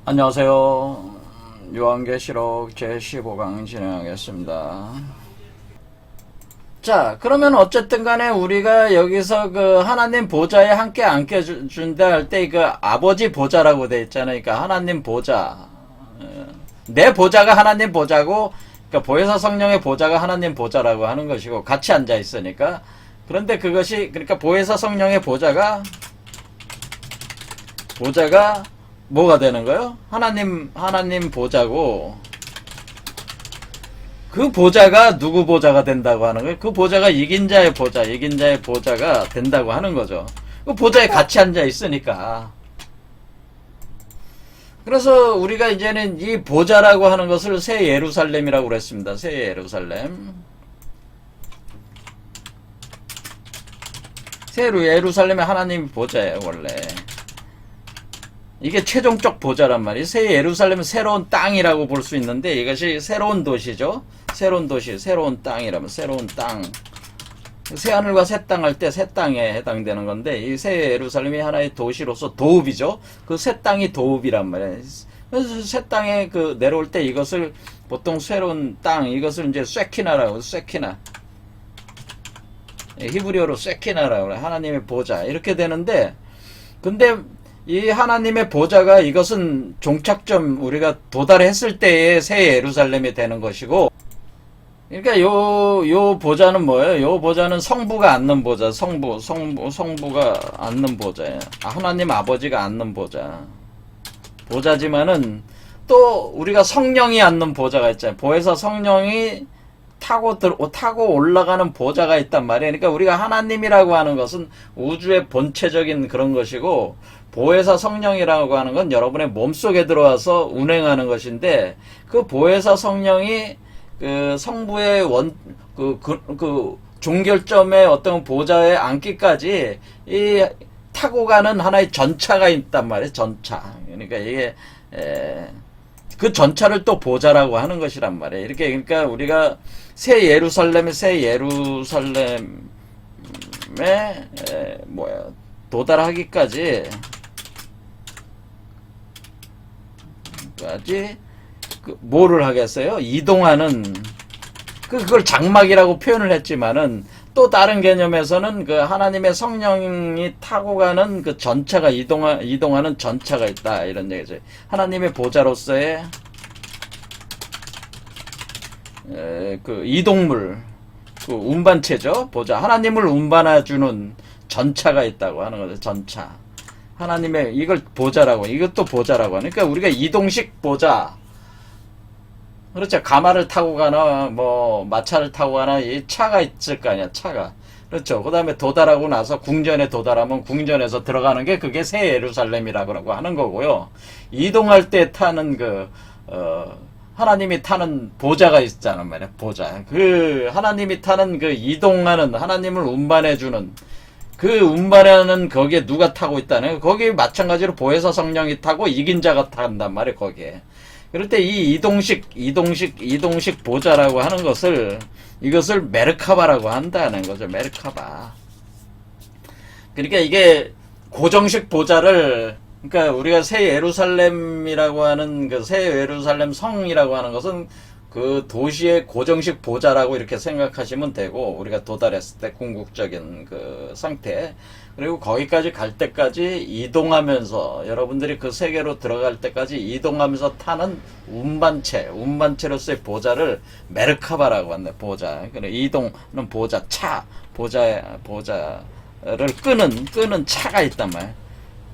안녕하세요. 요한계시록 제15강 진행하겠습니다. 자, 그러면 어쨌든 간에 우리가 여기서 그 하나님 보좌에 함께 안겨준다 할 때 그 아버지 보좌라고 돼 있잖아요. 그러니까 하나님 보좌. 내 보좌가 하나님 보좌고, 그러니까 보혜사 성령의 보좌가 하나님 보좌라고 하는 것이고, 같이 앉아 있으니까. 그런데 그것이, 그러니까 보혜사 성령의 보좌가 뭐가 되는 거예요? 하나님 보좌고, 그 보좌가 누구 보좌가 된다고 하는 거예요? 그 보좌가 이긴 자의 보좌가 된다고 하는 거죠. 그 보좌에 같이 앉아 있으니까. 그래서 우리가 이제는 이 보좌라고 하는 것을 새 예루살렘이라고 그랬습니다. 새 예루살렘. 새 예루살렘의 하나님이 보좌예요, 원래. 이게 최종적 보좌란 말이에요. 새 예루살렘은 새로운 땅이라고 볼 수 있는데 이것이 새로운 도시죠. 새로운 도시, 새로운 땅이라면 새로운 땅. 새 하늘과 새 땅 할 때 새 땅에 해당되는 건데 이 새 예루살렘이 하나의 도시로서 도읍이죠. 그 새 땅이 도읍이란 말이에요. 그래서 새 땅에 그 내려올 때 이것을 보통 새로운 땅, 이것을 이제 쇠키나라고, 쇠키나. 히브리어로 쇠키나라고 그래. 하나님의 보좌. 이렇게 되는데 근데 이 하나님의 보좌가 이것은 종착점 우리가 도달했을 때의 새 예루살렘이 되는 것이고, 그러니까 요 보좌는 뭐예요? 요 보좌는 성부가 앉는 보좌, 성부가 앉는 보좌예요. 하나님 아버지가 앉는 보좌지만은 또 우리가 성령이 앉는 보좌가 있잖아요. 보혜사 성령이 타고 올라가는 보좌가 있단 말이에요. 그러니까 우리가 하나님이라고 하는 것은 우주의 본체적인 그런 것이고, 보혜사 성령이라고 하는 건 여러분의 몸속에 들어와서 운행하는 것인데, 그 보혜사 성령이 그 성부의 종결점의 어떤 보좌에 앉기까지 이 타고 가는 하나의 전차가 있단 말이에요. 전차. 그러니까 이게 그 전차를 또 보좌라고 하는 것이란 말이에요. 이렇게 그러니까 우리가 새 예루살렘에 도달하기까지 뭐를 하겠어요? 이동하는 그걸 장막이라고 표현을 했지만은 또 다른 개념에서는 그 하나님의 성령이 타고 가는 그 전차가 이동하는 전차가 있다 이런 얘기죠. 하나님의 보좌로서의 그 이동물, 그 운반체죠. 보좌. 하나님을 운반해주는 전차가 있다고 하는 거죠. 전차. 하나님의 이걸 보좌라고, 이것도 보좌라고 하니까 우리가 이동식 보좌. 그렇죠. 가마를 타고 가나 뭐 마차를 타고 가나 이 차가 있을 거 아니야. 차가. 그렇죠. 그 다음에 도달하고 나서 궁전에 도달하면 궁전에서 들어가는 게 그게 새 예루살렘이라고 하는 거고요. 이동할 때 타는 하나님이 타는 보좌가 있잖아 말이야. 보좌. 그 하나님이 타는 그 이동하는 하나님을 운반해주는 그 운반하는 거기에 누가 타고 있다는 거기 마찬가지로 보혜사 성령이 타고 이긴 자가 탄단 말이야. 거기에. 그럴 때 이 이동식 보좌라고 하는 이것을 메르카바라고 한다는 거죠. 메르카바. 그러니까 이게 고정식 보좌를, 그러니까 우리가 새 예루살렘이라고 하는 그 새 예루살렘 성이라고 하는 것은 그 도시의 고정식 보좌라고 이렇게 생각하시면 되고, 우리가 도달했을 때 궁극적인 그 상태, 그리고 거기까지 갈 때까지 이동하면서 여러분들이 그 세계로 들어갈 때까지 이동하면서 타는 운반체로서의 보좌를 메르카바라고 한다. 보좌. 그래 이동은 보좌, 보좌를 끄는 차가 있단 말이야.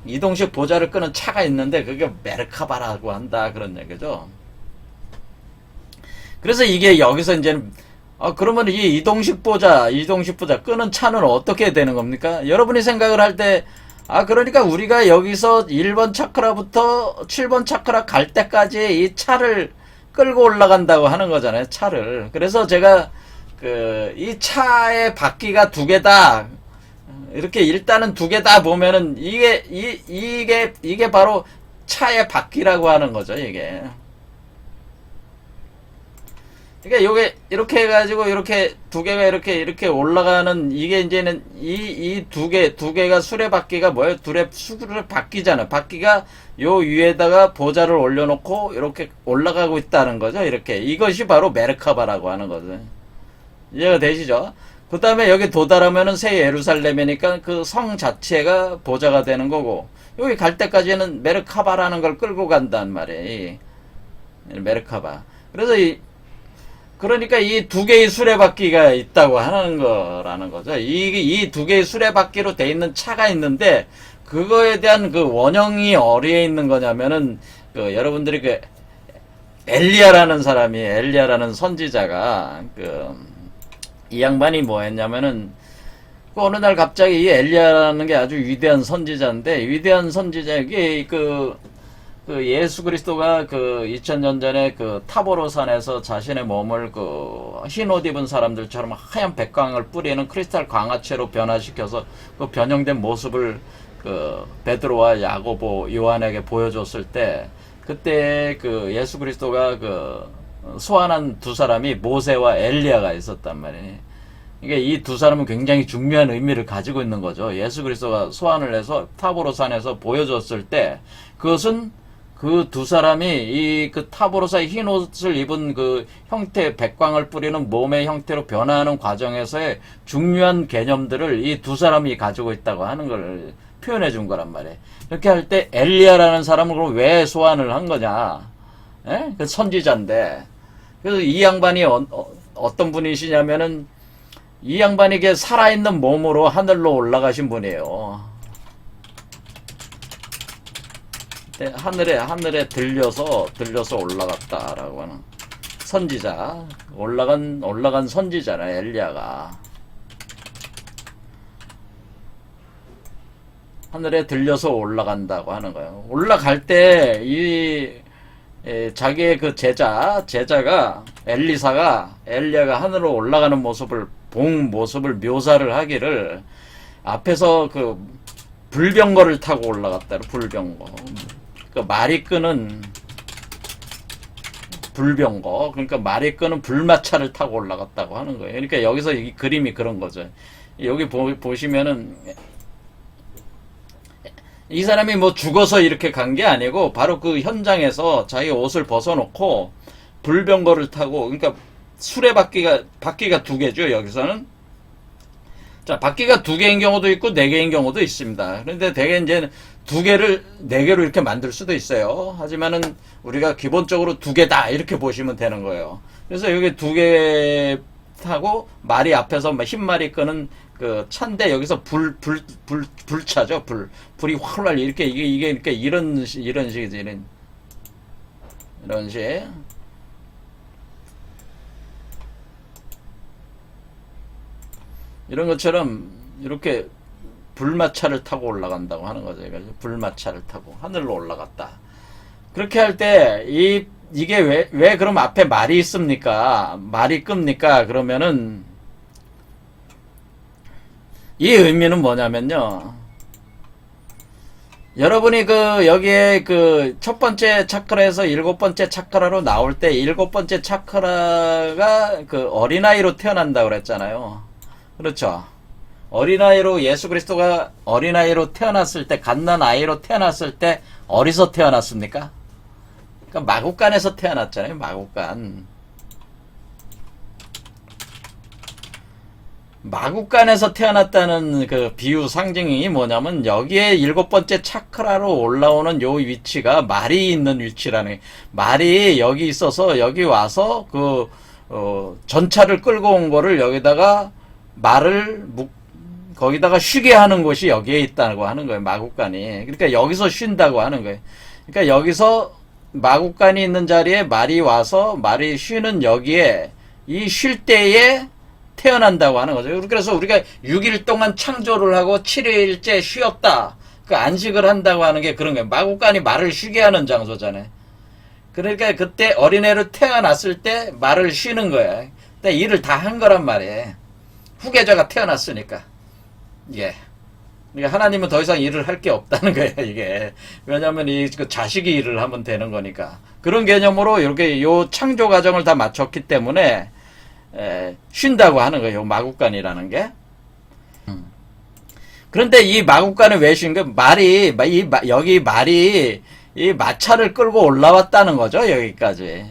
이동식 보좌를 끄는 차가 있는데 그게 메르카바라고 한다 그런 얘기죠. 그래서 이게 여기서 이제는 그러면 이 이동식 보좌 끄는 차는 어떻게 되는 겁니까? 여러분이 생각을 할 때 그러니까 우리가 여기서 1번 차크라부터 7번 차크라 갈 때까지 이 차를 끌고 올라간다고 하는 거잖아요. 차를. 그래서 제가 이 차의 바퀴가 두 개다. 이렇게 일단은 두 개다 보면은 이게 바로 차의 바퀴라고 하는 거죠, 이게. 그러니까 요게 이렇게 해가지고 이렇게 두 개가 이렇게 올라가는 이게 이제는 이 두 개가 수레바퀴가 뭐예요? 수레바퀴잖아. 바퀴가 요 위에다가 보좌를 올려놓고 이렇게 올라가고 있다는 거죠. 이렇게 이것이 바로 메르카바라고 하는 거죠. 이해가 되시죠? 그 다음에 여기 도달하면은 새 예루살렘이니까 그 성 자체가 보좌가 되는 거고 여기 갈 때까지는 메르카바라는 걸 끌고 간단 말이에요. 메르카바. 그래서 그러니까 이 두 개의 수레바퀴가 있다고 하는 거라는 거죠. 이 두 개의 수레바퀴로 돼 있는 차가 있는데, 그거에 대한 그 원형이 어디에 있는 거냐면은, 여러분들이 엘리야라는 선지자가, 이 양반이 뭐 했냐면은, 어느 날 갑자기 이 엘리야라는 게 아주 위대한 선지자인데, 위대한 선지자에게 예수 그리스도가 2000년 전에 타보로 산에서 자신의 몸을 흰 옷 입은 사람들처럼 하얀 백광을 뿌리는 크리스탈 광화체로 변화시켜서 그 변형된 모습을 베드로와 야고보, 요한에게 보여줬을 때 그때 예수 그리스도가 소환한 두 사람이 모세와 엘리야가 있었단 말이에요. 이게 이 두 사람은 굉장히 중요한 의미를 가지고 있는 거죠. 예수 그리스도가 소환을 해서 타보로 산에서 보여줬을 때 그것은 그 두 사람이 타보로사의 흰 옷을 입은 형태, 백광을 뿌리는 몸의 형태로 변화하는 과정에서의 중요한 개념들을 이 두 사람이 가지고 있다고 하는 걸 표현해 준 거란 말이에요. 이렇게 할 때 엘리야라는 사람을 그럼 왜 소환을 한 거냐? 예? 그 선지자인데. 그래서 이 양반이 어떤 분이시냐면은 이 양반이 이게 살아있는 몸으로 하늘로 올라가신 분이에요. 하늘에 들려서 올라갔다라고 하는 선지자, 올라간 선지자라 엘리야가 하늘에 들려서 올라간다고 하는 거예요. 올라갈 때 자기의 제자가 엘리야가 하늘로 올라가는 모습을 본 모습을 묘사를 하기를 앞에서 불병거를 타고 올라갔다. 불병거. 말이 끄는 불병거. 그러니까 말이 끄는 불마차를 타고 올라갔다고 하는 거예요. 그러니까 여기서 이 그림이 그런 거죠. 여기 보시면은 이 사람이 뭐 죽어서 이렇게 간 게 아니고 바로 그 현장에서 자기 옷을 벗어놓고 불병거를 타고, 그러니까 바퀴가 두 개죠. 여기서는 바퀴가 두 개인 경우도 있고 네 개인 경우도 있습니다. 그런데 대개 이제 두 개를 네 개로 이렇게 만들 수도 있어요. 하지만은 우리가 기본적으로 두 개다 이렇게 보시면 되는 거예요. 그래서 여기 두 개 타고 말이 앞에서 흰 말이 끄는 차인데 여기서 불차죠. 불이 활활 이렇게 이게 이렇게 이런 식이지. 이런 식. 이런 것처럼 이렇게 불마차를 타고 올라간다고 하는 거죠. 불마차를 타고 하늘로 올라갔다. 그렇게 할 때 이게 왜 그럼 앞에 말이 있습니까? 말이 끕니까? 그러면은 이 의미는 뭐냐면요. 여러분이 여기에 첫 번째 차크라에서 일곱 번째 차크라로 나올 때 일곱 번째 차크라가 어린아이로 태어난다고 그랬잖아요. 그렇죠. 어린아이로 예수 그리스도가 어린아이로 태어났을 때, 갓난아이로 태어났을 때 어디서 태어났습니까? 그러니까 마구간에서 태어났잖아요. 마구간에서 태어났다는 비유 상징이 뭐냐면 여기에 일곱 번째 차크라로 올라오는 요 위치가 말이 있는 위치라는, 말이 여기 있어서 여기 와서 전차를 끌고 온 거를 여기다가 말을 거기다가 쉬게 하는 곳이 여기에 있다고 하는 거예요. 마구간이. 그러니까 여기서 쉰다고 하는 거예요. 그러니까 여기서 마구간이 있는 자리에 말이 와서 말이 쉬는 여기에 이 쉴 때에 태어난다고 하는 거죠. 그래서 우리가 6일 동안 창조를 하고 7일째 쉬었다. 안식을 한다고 하는 게 그런 거예요. 마구간이 말을 쉬게 하는 장소잖아요. 그러니까 그때 어린애로 태어났을 때 말을 쉬는 거야. 근데 일을 다 한 거란 말이에요. 후계자가 태어났으니까. 예. 그러니까 하나님은 더 이상 일을 할 게 없다는 거예요, 이게. 왜냐면 그 자식이 일을 하면 되는 거니까. 그런 개념으로 이렇게 요 창조 과정을 다 마쳤기 때문에, 쉰다고 하는 거예요, 마국간이라는 게. 그런데 이 마국간을 왜 쉰 거? 여기 말이, 이 마차를 끌고 올라왔다는 거죠, 여기까지.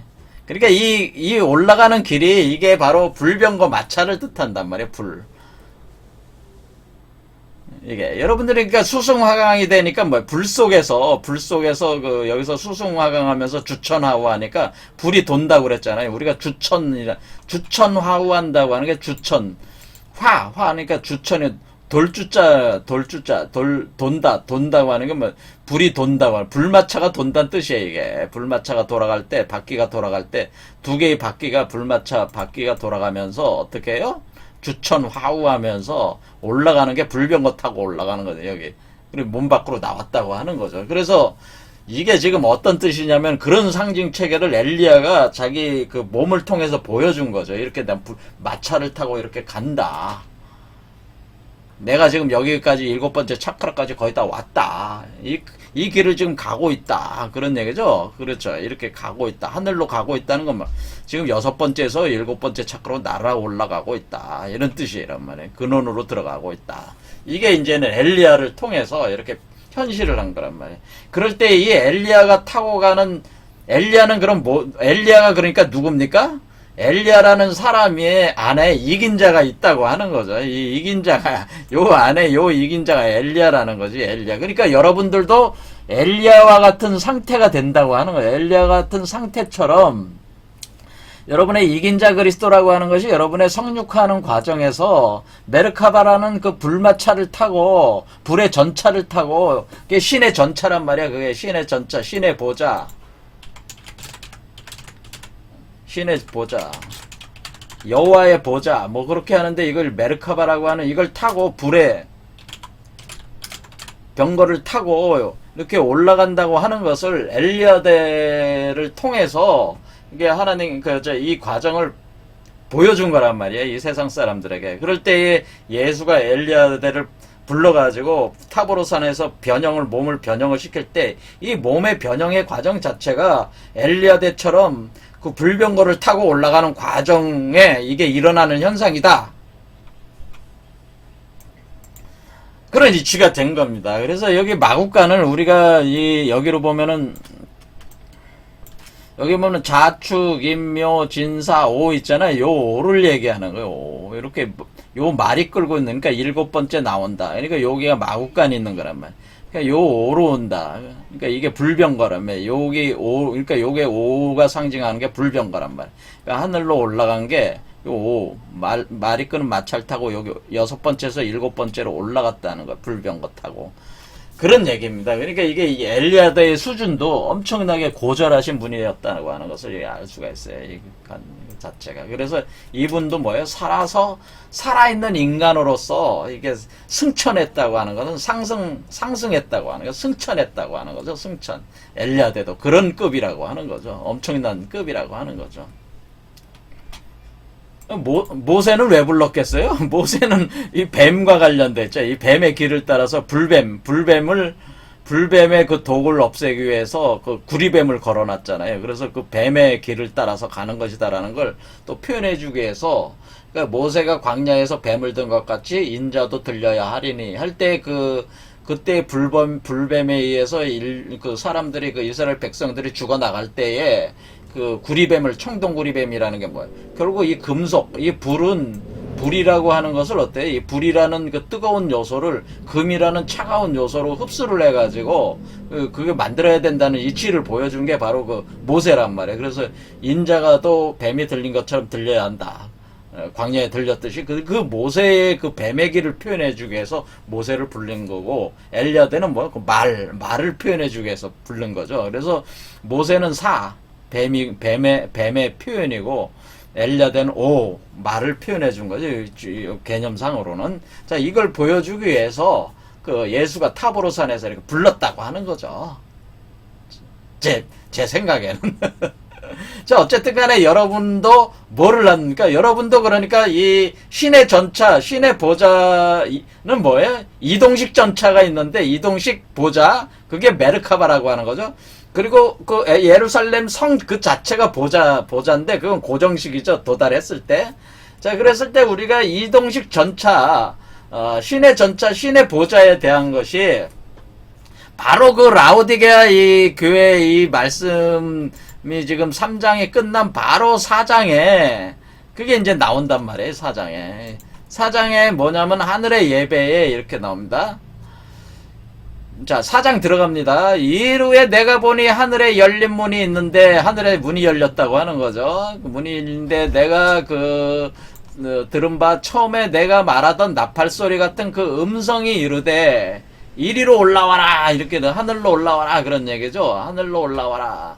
그러니까 이 올라가는 길이 이게 바로 불병거 마차를 뜻한단 말이에요, 불. 이게 여러분들이 그러니까 수승화강이 되니까 뭐 불 속에서 그 여기서 수승화강하면서 주천화우 하니까 불이 돈다고 그랬잖아요. 우리가 주천화우한다고 하는 게 주천 화하니까 주천이 돈다고 하는 게 뭐 불이 돈다고 하는 불마차가 돈다는 뜻이에요. 이게 불마차가 돌아갈 때 바퀴가 돌아갈 때 두 개의 바퀴가 불마차 바퀴가 돌아가면서 어떻게 해요? 주천화우하면서 올라가는 게 불병거 타고 올라가는 거죠, 여기. 그리고 몸 밖으로 나왔다고 하는 거죠. 그래서 이게 지금 어떤 뜻이냐면 그런 상징 체계를 엘리야가 자기 그 몸을 통해서 보여준 거죠. 이렇게 난 마차를 타고 이렇게 간다. 내가 지금 여기까지 7번째 차크라까지 거의 다 왔다. 이 길을 지금 가고 있다. 그런 얘기죠. 그렇죠. 이렇게 가고 있다. 하늘로 가고 있다는 건 지금 6번째에서 7번째 차크로 날아 올라가고 있다. 이런 뜻이란 말이에요. 근원으로 들어가고 있다. 이게 이제는 엘리야를 통해서 이렇게 현실을 한 거란 말이에요. 그럴 때 이 엘리야가 타고 가는 엘리야는 그럼 엘리야가 그러니까 누굽니까? 엘리야라는 사람의 안에 이긴 자가 있다고 하는 거죠. 이 이긴 자가 요 안에 요 이긴 자가 엘리야라는 거지. 엘리야. 그러니까 여러분들도 엘리야와 같은 상태가 된다고 하는 거예요. 엘리야 같은 상태처럼 여러분의 이긴 자 그리스도라고 하는 것이 여러분의 성육화하는 과정에서 메르카바라는 그 불마차를 타고 불의 전차를 타고 그게 신의 전차란 말이야. 그게 신의 전차, 신의 보좌. 신의 보좌, 여호와의 보좌, 뭐 그렇게 하는데 이걸 메르카바라고 하는 이걸 타고 불에 병거를 타고 이렇게 올라간다고 하는 것을 엘리야대를 통해서 이게 하나님 이 과정을 보여준 거란 말이에요. 이 세상 사람들에게. 그럴 때에 예수가 엘리야대를 불러가지고 타보로산에서 몸을 변형을 시킬 때 이 몸의 변형의 과정 자체가 엘리야대처럼 그 불병거를 타고 올라가는 과정에 이게 일어나는 현상이다. 그런 이치가 된 겁니다. 그래서 여기 마국간을 우리가 여기로 보면은 여기 보면 자축, 인묘, 진사, 오 있잖아요. 요 오를 얘기하는 거예요. 오. 이렇게 요 말이 끌고 있는 그러니까 7번째 나온다. 그러니까 여기가 마국간이 있는 거란 말이에요. 그러니까 요 오로 온다. 그러니까 이게 불병거란 여기 오, 그러니까 요게 오가 상징하는 게 불병거란 말이에요. 그러니까 하늘로 올라간 게 요 오, 말이 끄는 마차를 타고 여기 6번째에서 7번째로 올라갔다는 거야. 불병거 타고. 그런 얘기입니다. 그러니까 이게 엘리야다의 수준도 엄청나게 고절하신 분이었다고 하는 것을 알 수가 있어요. 이 자체가. 그래서 이분도 뭐예요? 살아있는 인간으로서 이게 승천했다고 하는 것은 상승했다고 하는 거, 승천했다고 하는 거죠. 승천. 엘리야다도 그런 급이라고 하는 거죠. 엄청난 급이라고 하는 거죠. 모세는 왜 불렀겠어요? 모세는 이 뱀과 관련됐죠. 이 뱀의 길을 따라서 불뱀의 그 독을 없애기 위해서 그 구리뱀을 걸어놨잖아요. 그래서 그 뱀의 길을 따라서 가는 것이다라는 걸 또 표현해주기 위해서 그러니까 모세가 광야에서 뱀을 든 것 같이 인자도 들려야 하리니 할 때 그때 불뱀에 의해서 그 사람들이 그 이스라엘 백성들이 죽어 나갈 때에 그 구리뱀을 청동구리뱀이라는 게 뭐예요? 결국 이 금속, 이 불이라고 하는 것을 어때요? 이 불이라는 그 뜨거운 요소를 금이라는 차가운 요소로 흡수를 해가지고 그게 만들어야 된다는 이치를 보여준 게 바로 그 모세란 말이에요. 그래서 인자가 또 뱀이 들린 것처럼 들려야 한다. 광야에 들렸듯이 그 모세의 그 뱀의 길을 표현해주기 위해서 모세를 부른 거고 엘리야대는 뭐야? 그 말을 표현해주기 위해서 부른 거죠. 그래서 모세는 뱀의 표현이고 엘리야대는 말을 표현해 준 거죠. 개념상으로는. 자, 이걸 보여주기 위해서 그 예수가 타보로산에서 이렇게 불렀다고 하는 거죠. 제 생각에는. 자, 어쨌든 간에 여러분도 뭐를 합니까? 여러분도 그러니까 이 신의 전차, 신의 보좌는 뭐예요? 이동식 전차가 있는데 이동식 보좌, 그게 메르카바라고 하는 거죠. 그리고 그 예루살렘 성 그 자체가 보좌인데 그건 고정식이죠. 도달했을 때. 자, 그랬을 때 우리가 이동식 전차, 신의 전차, 신의 보좌에 대한 것이 바로 그 라오디게아 이 교회 이 말씀이 지금 3장이 끝난 바로 4장에 그게 이제 나온단 말이에요. 4장에. 4장에 뭐냐면 하늘의 예배에 이렇게 나옵니다. 자, 4장 들어갑니다. 이후에 내가 보니 하늘에 열린 문이 있는데 하늘에 문이 열렸다고 하는 거죠. 그 문이 있는데 내가 들은 바 처음에 내가 말하던 나팔 소리 같은 그 음성이 이르되 이리로 올라와라 이렇게 하늘로 올라와라 그런 얘기죠. 하늘로 올라와라.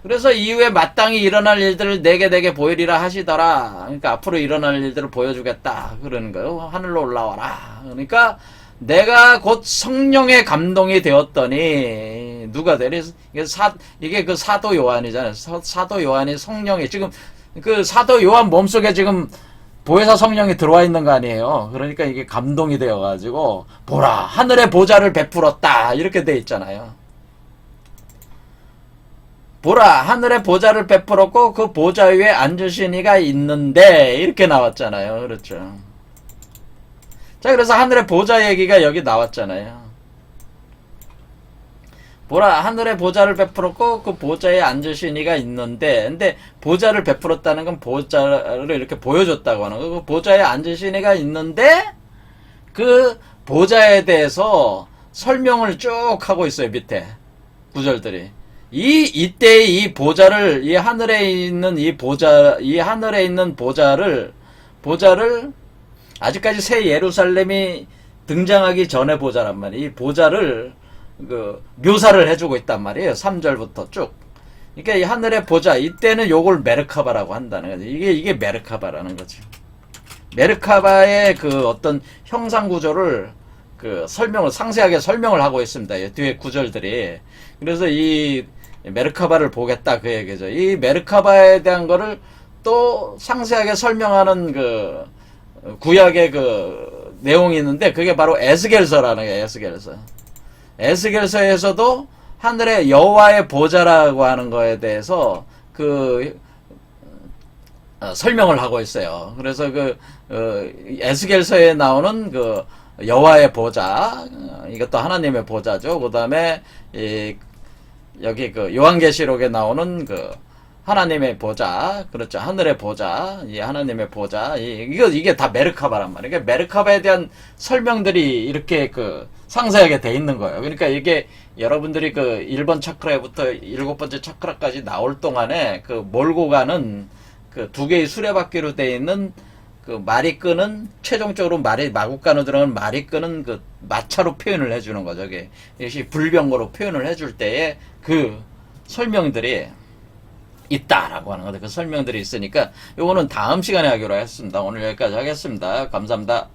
그래서 이후에 마땅히 일어날 일들을 내게 보이리라 하시더라. 그러니까 앞으로 일어날 일들을 보여주겠다 그러는 거예요. 하늘로 올라와라. 그러니까 내가 곧 성령의 감동이 되었더니 누가 되리? 이게 그 사도 요한이잖아요. 사도 요한이 성령이 지금 그 사도 요한 몸속에 지금 보혜사 성령이 들어와 있는 거 아니에요. 그러니까 이게 감동이 되어가지고 보라 하늘의 보좌를 베풀었다 이렇게 돼 있잖아요. 보라 하늘의 보좌를 베풀었고 그 보좌 위에 앉으신 이가 있는데 이렇게 나왔잖아요. 그렇죠. 자, 그래서 하늘의 보좌 얘기가 여기 나왔잖아요. 보라 하늘의 보좌를 베풀었고 그 보좌에 앉으신 이가 있는데 근데 보좌를 베풀었다는 건 보좌를 이렇게 보여줬다고 하는 거고 보좌에 앉으신 이가 있는데 그 보좌에 대해서 설명을 쭉 하고 있어요. 밑에 구절들이 이때 이 보좌를 이 하늘에 있는 이 하늘에 있는 보좌를 아직까지 새 예루살렘이 등장하기 전에 보좌란 말이에요. 이 보좌를 묘사를 해주고 있단 말이에요. 3절부터 쭉. 그러니까 이 하늘의 보좌, 이때는 요걸 메르카바라고 한다는 거죠. 이게 메르카바라는 거죠. 메르카바의 그 어떤 형상 구조를 상세하게 설명을 하고 있습니다. 뒤에 구절들이. 그래서 이 메르카바를 보겠다 그 얘기죠. 이 메르카바에 대한 거를 또 상세하게 설명하는 구약의 내용이 있는데 그게 바로 에스겔서라는 거예요. 에스겔서에서도 하늘의 여호와의 보좌라고 하는 거에 대해서 설명을 하고 있어요. 그래서 에스겔서에 나오는 여호와의 보좌, 이것도 하나님의 보좌죠. 그다음에 여기 요한계시록에 나오는 하나님의 보좌, 그렇죠. 하늘의 보좌, 이 하나님의 보좌, 이게 다 메르카바란 말이에요. 그러니까 메르카바에 대한 설명들이 이렇게 상세하게 돼 있는 거예요. 그러니까 이게 여러분들이 1번 차크라부터 7번째 차크라까지 나올 동안에 몰고 가는 두 개의 수레바퀴로 돼 있는 말이 끄는, 최종적으로 마구간으로 들어가는 말이 끄는 마차로 표현을 해주는 거죠. 이것이 불병거로 표현을 해줄 때에 설명들이 있다라고 하는 거죠. 그 설명들이 있으니까 요거는 다음 시간에 하기로 했습니다. 오늘 여기까지 하겠습니다. 감사합니다.